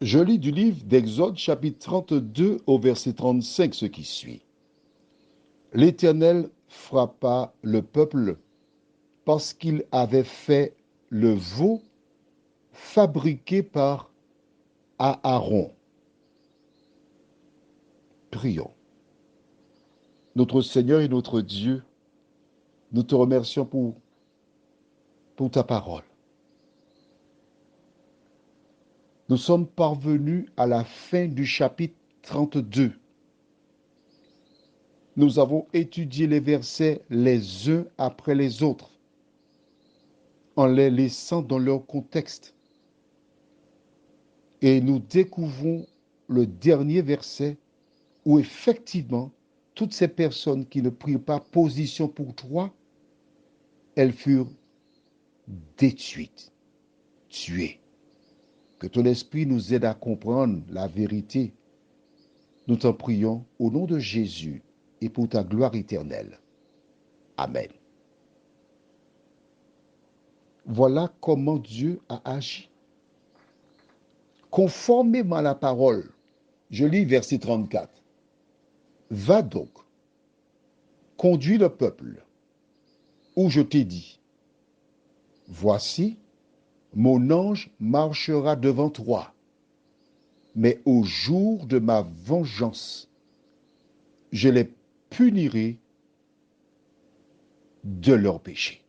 Je lis du livre d'Exode chapitre 32 au verset 35 ce qui suit. L'Éternel frappa le peuple parce qu'il avait fait le veau fabriqué par Aaron. Prions. Notre Seigneur et notre Dieu, nous te remercions pour ta parole. Nous sommes parvenus à la fin du chapitre 32. Nous avons étudié les versets les uns après les autres, en les laissant dans leur contexte. Et nous découvrons le dernier verset où effectivement, toutes ces personnes qui ne prirent pas position pour toi, elles furent détruites, tuées. Que ton esprit nous aide à comprendre la vérité. Nous t'en prions au nom de Jésus et pour ta gloire éternelle. Amen. Voilà comment Dieu a agi. Conformément à la parole, je lis verset 34. Va donc, conduis le peuple, où je t'ai dit, voici, mon ange marchera devant toi, mais au jour de ma vengeance, je les punirai de leurs péchés.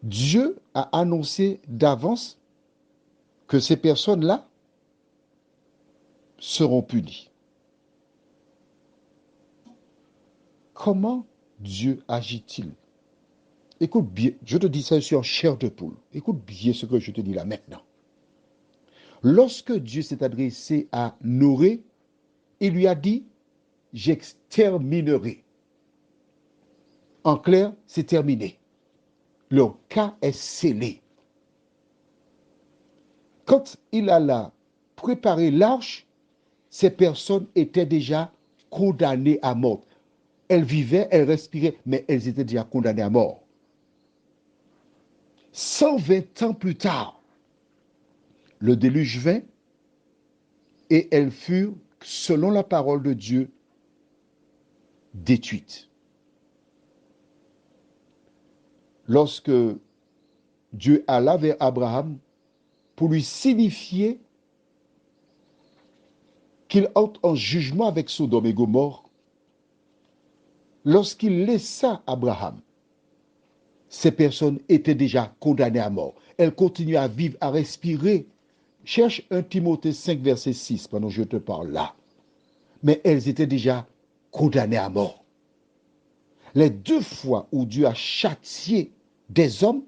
Dieu a annoncé d'avance que ces personnes-là seront punies. Comment Dieu agit-il? Écoute bien, je te dis ça sur chair de poule. Écoute bien ce que je te dis là maintenant. Lorsque Dieu s'est adressé à Noé, il lui a dit, j'exterminerai. En clair, c'est terminé. Leur cas est scellé. Quand il alla préparer l'arche, ces personnes étaient déjà condamnées à mort. Elles vivaient, elles respiraient, mais elles étaient déjà condamnées à mort. 120 ans plus tard, le déluge vint et elles furent, selon la parole de Dieu, détruites. Lorsque Dieu alla vers Abraham pour lui signifier qu'il entre en jugement avec Sodome et Gomorrhe, lorsqu'il laissa Abraham, ces personnes étaient déjà condamnées à mort. Elles continuaient à vivre, à respirer. Cherche 1 Timothée 5, verset 6, pendant que je te parle là. Mais elles étaient déjà condamnées à mort. Les deux fois où Dieu a châtié des hommes,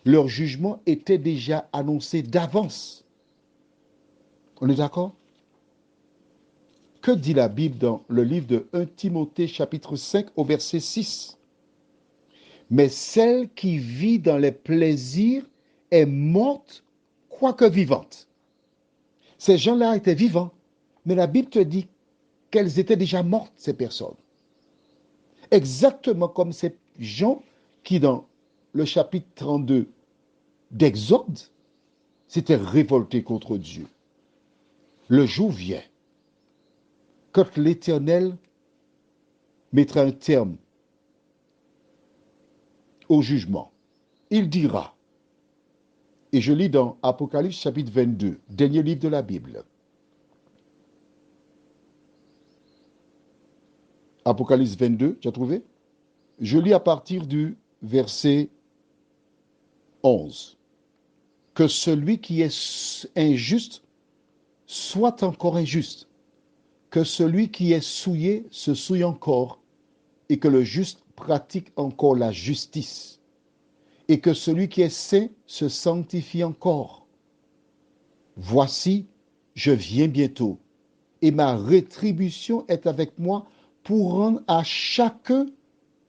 leur jugement était déjà annoncé d'avance. On est d'accord? Que dit la Bible dans le livre de 1 Timothée chapitre 5 au verset 6? Mais celle qui vit dans les plaisirs est morte, quoique vivante. Ces gens-là étaient vivants, mais la Bible te dit qu'elles étaient déjà mortes, ces personnes. Exactement comme ces gens qui, dans le chapitre 32 d'Exode, s'étaient révoltés contre Dieu. Le jour vient, quand l'Éternel mettra un terme au jugement. Il dira, et je lis dans Apocalypse chapitre 22, dernier livre de la Bible. Apocalypse 22, tu as trouvé? Je lis à partir du verset 11. Que celui qui est injuste soit encore injuste, que celui qui est souillé se souille encore, et que le juste pratique encore la justice, et que celui qui est saint se sanctifie encore. Voici, je viens bientôt, et ma rétribution est avec moi pour rendre à chacun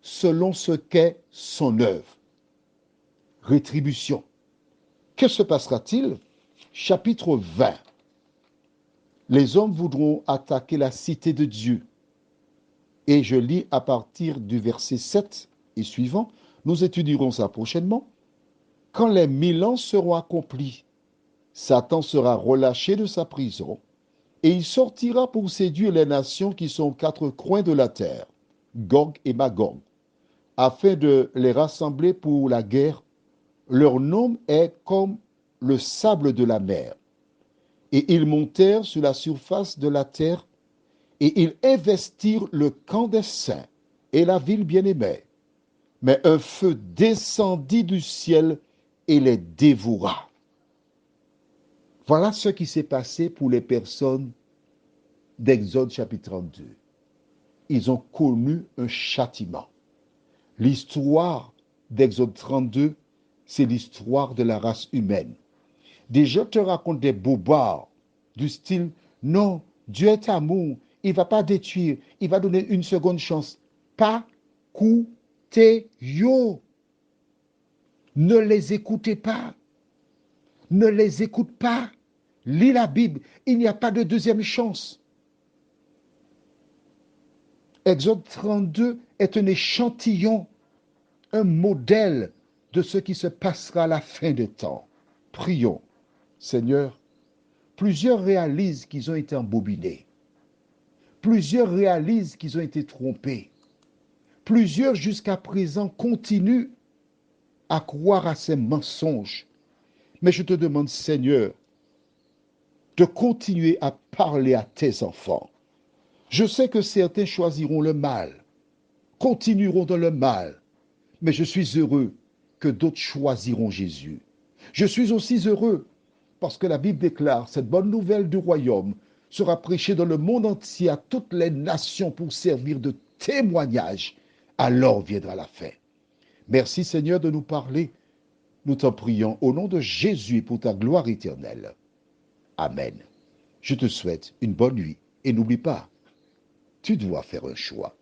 selon ce qu'est son œuvre. Rétribution. Que se passera-t-il? Chapitre 20. Les hommes voudront attaquer la cité de Dieu. Et je lis à partir du verset 7 et suivant. Nous étudierons ça prochainement. Quand les 1000 ans seront accomplis, Satan sera relâché de sa prison et il sortira pour séduire les nations qui sont aux quatre coins de la terre, Gog et Magog, afin de les rassembler pour la guerre. Leur nombre est comme le sable de la mer. Et ils montèrent sur la surface de la terre et ils investirent le camp des saints et la ville bien-aimée. Mais un feu descendit du ciel et les dévora. Voilà ce qui s'est passé pour les personnes d'Exode chapitre 32. Ils ont connu un châtiment. L'histoire d'Exode 32, c'est l'histoire de la race humaine. Des gens te racontent des bobards du style « Non, Dieu est amour, il ne va pas détruire, il va donner une seconde chance. » Pas écoutez yo. Ne les écoutez pas. Ne les écoute pas. Lis la Bible, il n'y a pas de deuxième chance. Exode 32 est un échantillon, un modèle de ce qui se passera à la fin des temps. Prions. Seigneur, plusieurs réalisent qu'ils ont été embobinés. Plusieurs réalisent qu'ils ont été trompés. Plusieurs jusqu'à présent continuent à croire à ces mensonges. Mais je te demande, Seigneur, de continuer à parler à tes enfants. Je sais que certains choisiront le mal, continueront dans le mal, mais je suis heureux que d'autres choisiront Jésus. Je suis aussi heureux parce que la Bible déclare cette bonne nouvelle du royaume sera prêchée dans le monde entier à toutes les nations pour servir de témoignage. Alors viendra la fin. Merci Seigneur de nous parler. Nous t'en prions au nom de Jésus et pour ta gloire éternelle. Amen. Je te souhaite une bonne nuit et n'oublie pas, tu dois faire un choix.